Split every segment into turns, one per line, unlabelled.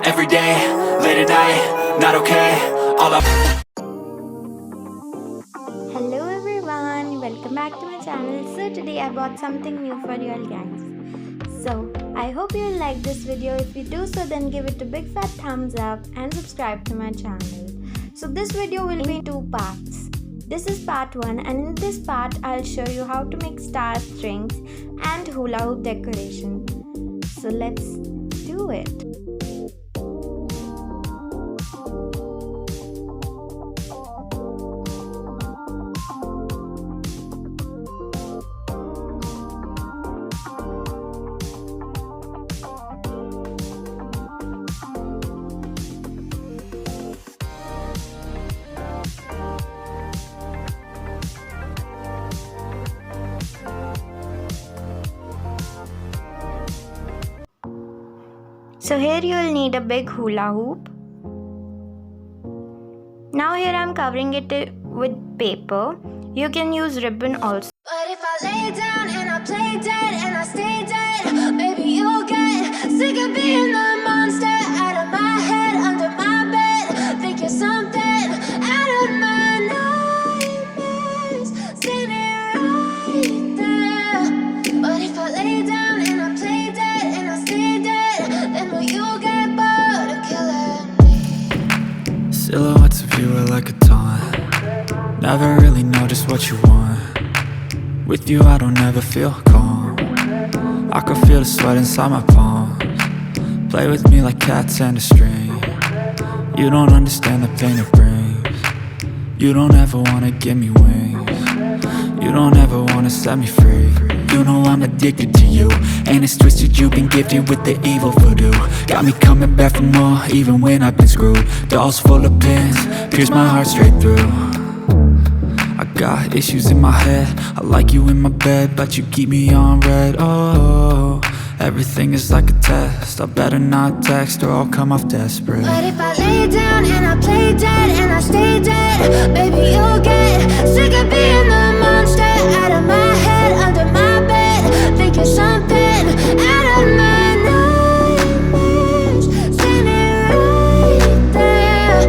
every day, late at night, not okay. All I
Hello everyone, welcome back to my channel. So today I bought something new for you all guys. So I hope you like this video. If you do so, then give it a big fat thumbs up and subscribe to my channel. So this video will be in two parts. This is part 1, and in this part I'll show you how to make star strings and hula hoop decoration. So let's do it. So here you will need a big hula hoop. Now here I am covering it with paper. You can use ribbon also.
But if I lay down and I play dead and I stay dead, maybe you'll get sick of being the monster out of my head, under my bed. Think you're something out of my nightmares, standing right there. But if I lay down and I play dead and I stay dead, then will you get bored of killing me?
Silhouettes of you are like a taunt. Never really know just what you want. With you I don't ever feel calm. I can feel the sweat inside my palms. Play with me like cats and a string. You don't understand the pain it brings. You don't ever wanna give me wings. You don't ever wanna set me free. You know I'm addicted to you, and it's twisted, you've been gifted with the evil voodoo. Got me coming back for more, even when I've been screwed. Dolls full of pins, pierce my heart straight through. I got issues in my head, I like you in my bed, but you keep me on red. Oh, everything is like a test. I better not text or I'll come off desperate.
But if I lay down and I play dead and I stay dead, baby you'll get sick of being the monster out of my head, under my bed. Think you're something out of my nightmares, standing right there.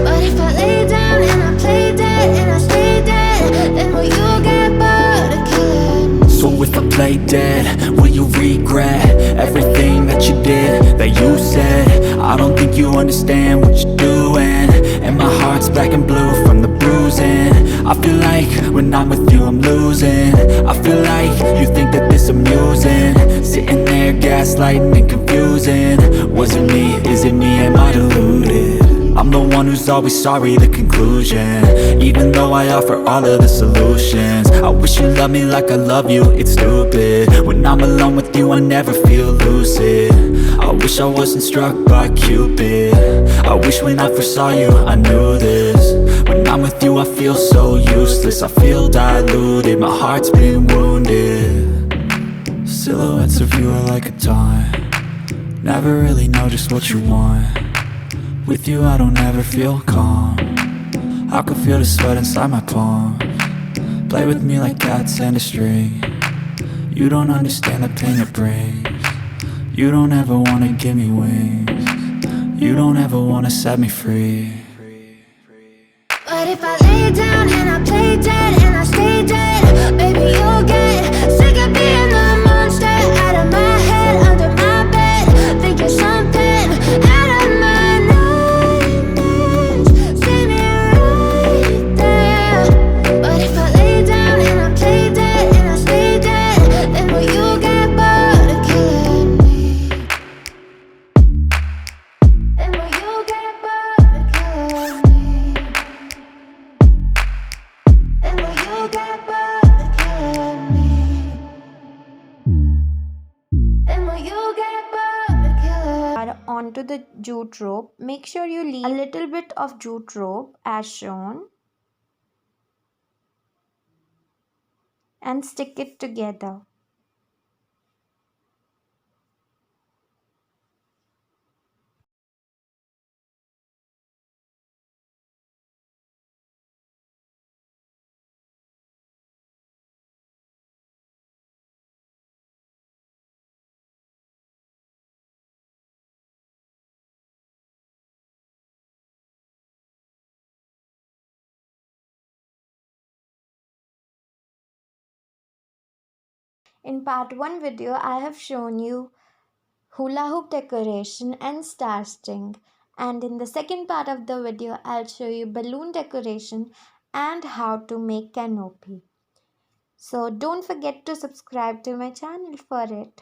But if I lay down and I play dead and I stay dead, then will you get bored of killing me?
So if I play dead, will you regret everything that you did, that you said? I don't think you understand what you're doing, and my heart's black and blue from the bruising. I feel like when I'm with you I'm losing. I feel like you think that this amusing, sitting there gaslighting and confusing. Was it me? Is it me? Am I deluded? I'm the one who's always sorry, the conclusion. Even though I offer all of the solutions, I wish you loved me like I love you, it's stupid. When I'm alone with you I never feel lucid. I wish I wasn't struck by Cupid. I wish when I first saw you I knew this. When I'm with you I feel so useless, I feel diluted, my heart's been wounded. Silhouettes of you are like a taunt. Never really know just what you want. With you I don't ever feel calm. I can feel the sweat inside my palms. Play with me like cats and a string. You don't understand the pain it brings. You don't ever wanna give me wings. You don't ever wanna set me free.
But if I lay down and I play dead and I stay dead, baby you'll get sick of being the monster out of my head, under my bed. Think you're something out of my nightmares, standing right there. But if I lay down and I play dead and I stay dead, then will you get bored of killing me? Then will you get bored of killing me? And will you get bored of killing me? And will you get bored of killing me?
Onto the jute rope. Make sure you leave a little bit of jute rope as shown and stick it together. In part 1 video, I have shown you hula hoop decoration and star string. And in the second part of the video, I'll show you balloon decoration and how to make canopy. So don't forget to subscribe to my channel for it.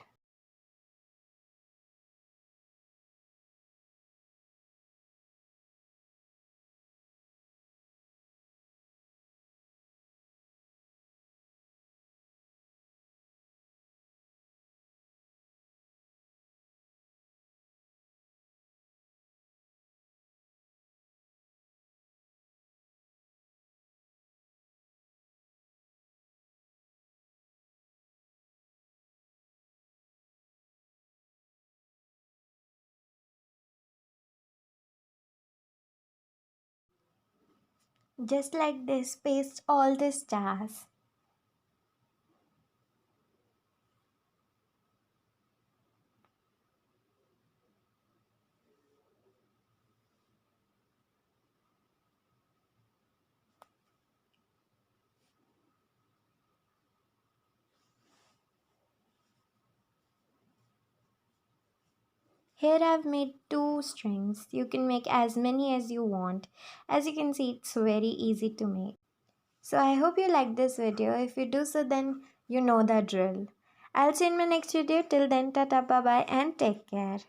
Just like this, paste all the stars. Here I've made 2 strings. You can make as many as you want. As you can see, it's very easy to make. So I hope you like this video. If you do so, then you know the drill. I'll see you in my next video. Till then, tata, bye bye and take care.